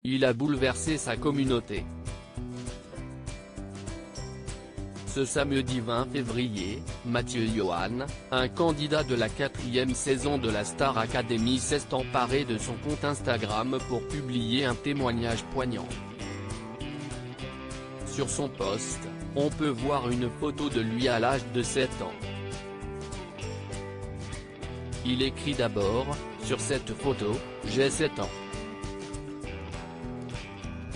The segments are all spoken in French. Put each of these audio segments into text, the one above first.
il a bouleversé sa communauté. Ce samedi 20 février, Mathieu Yoann, un candidat de la 4e saison de la Star Academy, s'est emparé de son compte Instagram pour publier un témoignage poignant. Sur son post, on peut voir une photo de lui à l'âge de 7 ans. Il écrit d'abord, sur cette photo, j'ai 7 ans.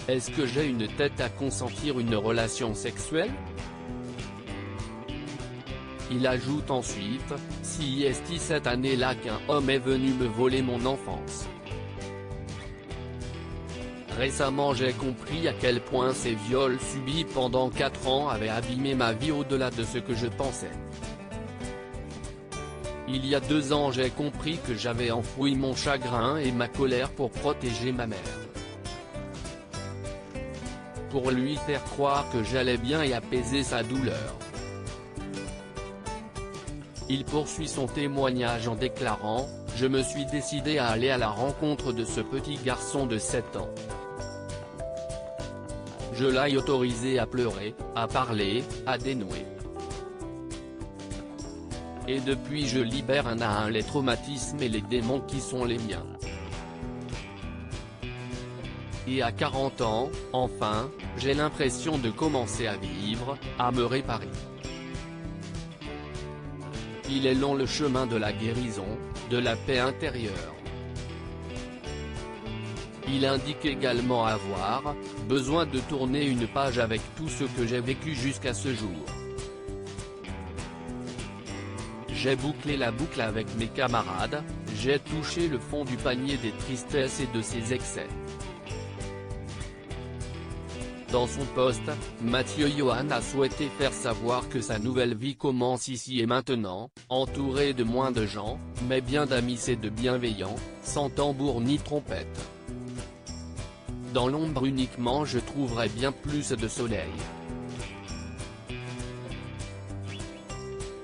Est-ce que j'ai une tête à consentir une relation sexuelle? Il ajoute ensuite, si est cette année-là qu'un homme est venu me voler mon enfance. Récemment j'ai compris à quel point ces viols subis pendant 4 ans avaient abîmé ma vie au-delà de ce que je pensais. Il y a 2 ans j'ai compris que j'avais enfoui mon chagrin et ma colère pour protéger ma mère. Pour lui faire croire que j'allais bien et apaiser sa douleur. Il poursuit son témoignage en déclarant, « Je me suis décidé à aller à la rencontre de ce petit garçon de 7 ans. Je l'ai autorisé à pleurer, à parler, à dénouer. Et depuis je libère un à un les traumatismes et les démons qui sont les miens. Et à 40 ans, enfin, j'ai l'impression de commencer à vivre, à me réparer. Il est long le chemin de la guérison, de la paix intérieure. » Il indique également avoir besoin de tourner une page avec tout ce que j'ai vécu jusqu'à ce jour. J'ai bouclé la boucle avec mes camarades, j'ai touché le fond du panier des tristesses et de ses excès. Dans son post, Mathieu Yoann a souhaité faire savoir que sa nouvelle vie commence ici et maintenant, entouré de moins de gens, mais bien d'amis et de bienveillants, sans tambour ni trompette. Dans l'ombre uniquement je trouverai bien plus de soleil.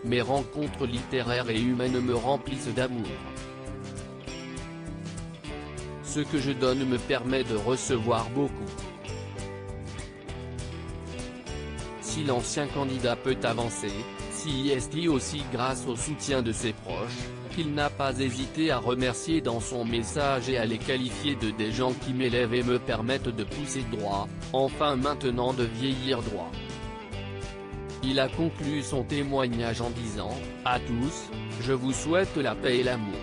Mes rencontres littéraires et humaines me remplissent d'amour. Ce que je donne me permet de recevoir beaucoup. Si l'ancien candidat peut avancer, si est aussi grâce au soutien de ses proches, qu'il n'a pas hésité à remercier dans son message et à les qualifier de des gens qui m'élèvent et me permettent de pousser droit, enfin maintenant de vieillir droit. Il a conclu son témoignage en disant, « À tous, je vous souhaite la paix et l'amour.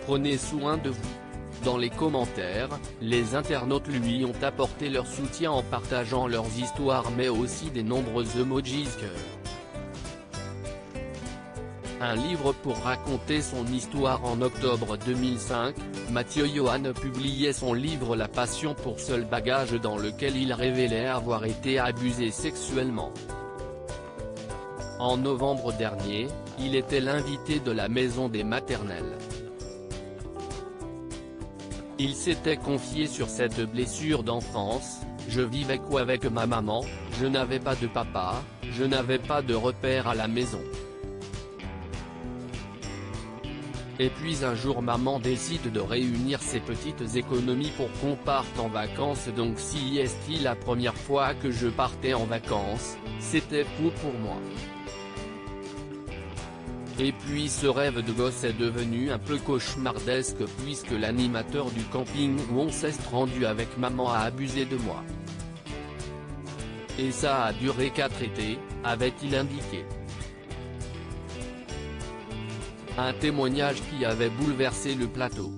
Prenez soin de vous. » Dans les commentaires, les internautes lui ont apporté leur soutien en partageant leurs histoires mais aussi des nombreux emojis cœur. Un livre pour raconter son histoire. En octobre 2005, Mathieu Yoann publiait son livre La passion pour seul bagage dans lequel il révélait avoir été abusé sexuellement. En novembre dernier, il était l'invité de la Maison des Maternelles. Il s'était confié sur cette blessure d'enfance, « Je vivais qu'avec ma maman, je n'avais pas de papa, je n'avais pas de repère à la maison. Et puis un jour maman décide de réunir ses petites économies pour qu'on parte en vacances, donc si est la première fois que je partais en vacances, c'était fou pour moi. Et puis ce rêve de gosse est devenu un peu cauchemardesque puisque l'animateur du camping où on s'est rendu avec maman a abusé de moi. Et ça a duré 4 étés, avait-il indiqué. Un témoignage qui avait bouleversé le plateau.